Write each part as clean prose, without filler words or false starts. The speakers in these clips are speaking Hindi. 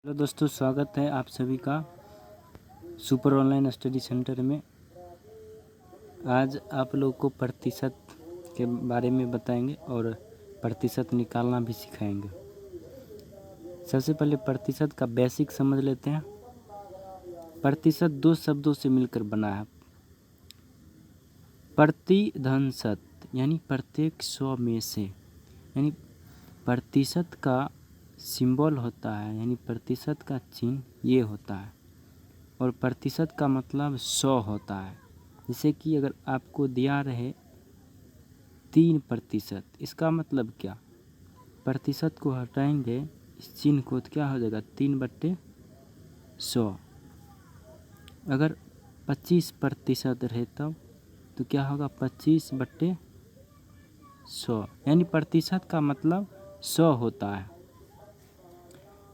हेलो दोस्तों, स्वागत है आप सभी का सुपर ऑनलाइन स्टडी सेंटर में। आज आप लोग को प्रतिशत के बारे में बताएंगे और प्रतिशत निकालना भी सिखाएंगे। सबसे पहले प्रतिशत का बेसिक समझ लेते हैं। प्रतिशत दो शब्दों से मिलकर बना है। प्रति धन शत यानी प्रत्येक 100 में से, यानी प्रतिशत का सिंबल होता है, यानी प्रतिशत का चिन्ह ये होता है और प्रतिशत का मतलब 100 होता है। जैसे कि अगर आपको दिया रहे 3%, इसका मतलब क्या, प्रतिशत को हटाएंगे इस चिन्ह को तो क्या हो जाएगा 3/100। अगर 25% रहे तब तो क्या होगा 25/100, यानी प्रतिशत का मतलब 100 होता है।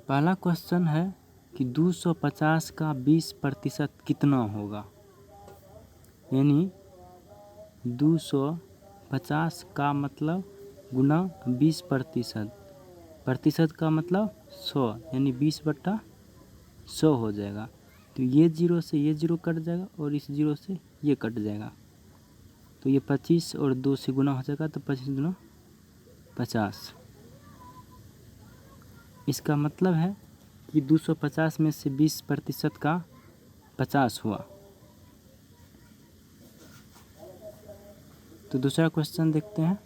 पहला क्वेश्चन है कि 250 का 20% कितना होगा, यानी 250 का मतलब गुना 20%, प्रतिशत का मतलब 100, यानी 20/100 हो जाएगा। तो ये जीरो से ये जीरो कट जाएगा और इस जीरो से ये कट जाएगा, तो ये 25 और 2 से गुना हो जाएगा, तो 25 गुना 50। इसका मतलब है कि 250 में से 20% का 50 हुआ। तो दूसरा क्वेश्चन देखते हैं।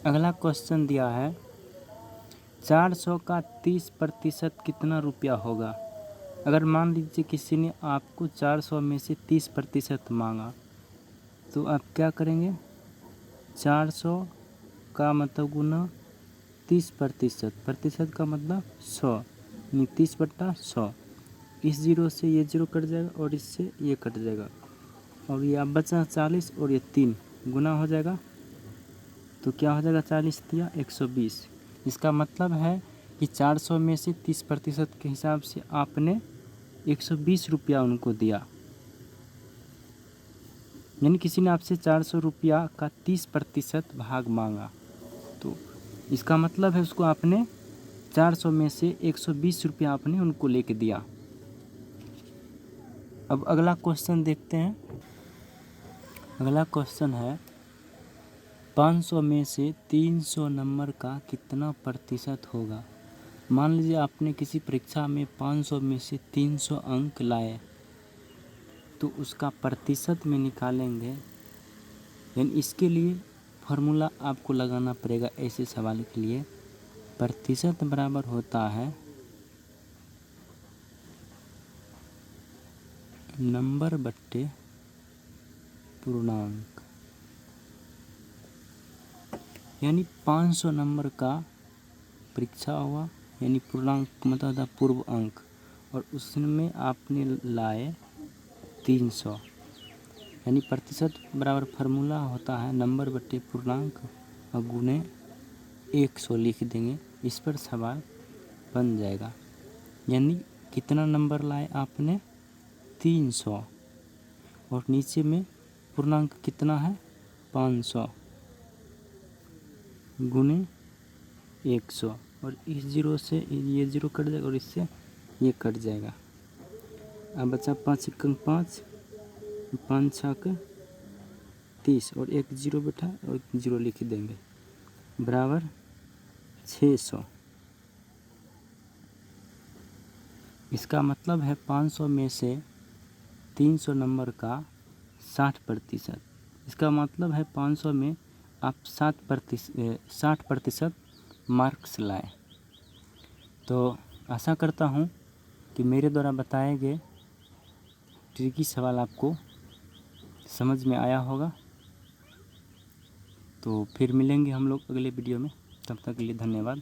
अगला क्वेश्चन दिया है 400 का 30% कितना रुपया होगा। अगर मान लीजिए किसी ने आपको 400 में से 30% मांगा, तो आप क्या करेंगे, 400 का मतलब गुना 30%, प्रतिशत का मतलब 100, यानी 30/100। इस जीरो से ये जीरो कट जाएगा और इससे ये कट जाएगा, और ये अब बचा 40 और ये 3 गुना हो जाएगा, तो क्या हो जाएगा 40 दिया 120। इसका मतलब है कि 400 में से 30% के हिसाब से आपने 120 रुपया उनको दिया, यानी किसी ने आपसे 400 रुपया का 30% भाग मांगा, तो इसका मतलब है उसको आपने 400 में से 120 रुपया आपने उनको लेके दिया। अब अगला क्वेश्चन देखते हैं। अगला क्वेश्चन है 500 में से 300 नंबर का कितना प्रतिशत होगा। मान लीजिए आपने किसी परीक्षा में 500 में से 300 अंक लाए, तो उसका प्रतिशत में निकालेंगे, यानी इसके लिए फार्मूला आपको लगाना पड़ेगा। ऐसे सवाल के लिए प्रतिशत बराबर होता है नंबर बट्टे पूर्णांक, यानी 500 नंबर का परीक्षा हुआ, यानी पूर्णांक मतलब था पूर्व अंक, और उसमें आपने लाए 300, यानी प्रतिशत बराबर फार्मूला होता है नंबर बट्टे पूर्णांक और गुने 100 लिख देंगे। इस पर सवाल बन जाएगा, यानी कितना नंबर लाए आपने 300, और नीचे में पूर्णांक कितना है 500 गुने 100, और इस जीरो से ये जीरो कट जाएगा और इससे ये कट जाएगा। अब बचा 5 एकम 5, 5 छक 30 और एक जीरो बैठा और एक जीरो लिख देंगे, बराबर 600। इसका मतलब है 500 में से 300 नंबर का 60%। इसका मतलब है 500 में आप 60% मार्क्स लाए। तो आशा करता हूँ कि मेरे द्वारा बताए गए ट्रिकी सवाल आपको समझ में आया होगा। तो फिर मिलेंगे हम लोग अगले वीडियो में, तब तक के लिए धन्यवाद।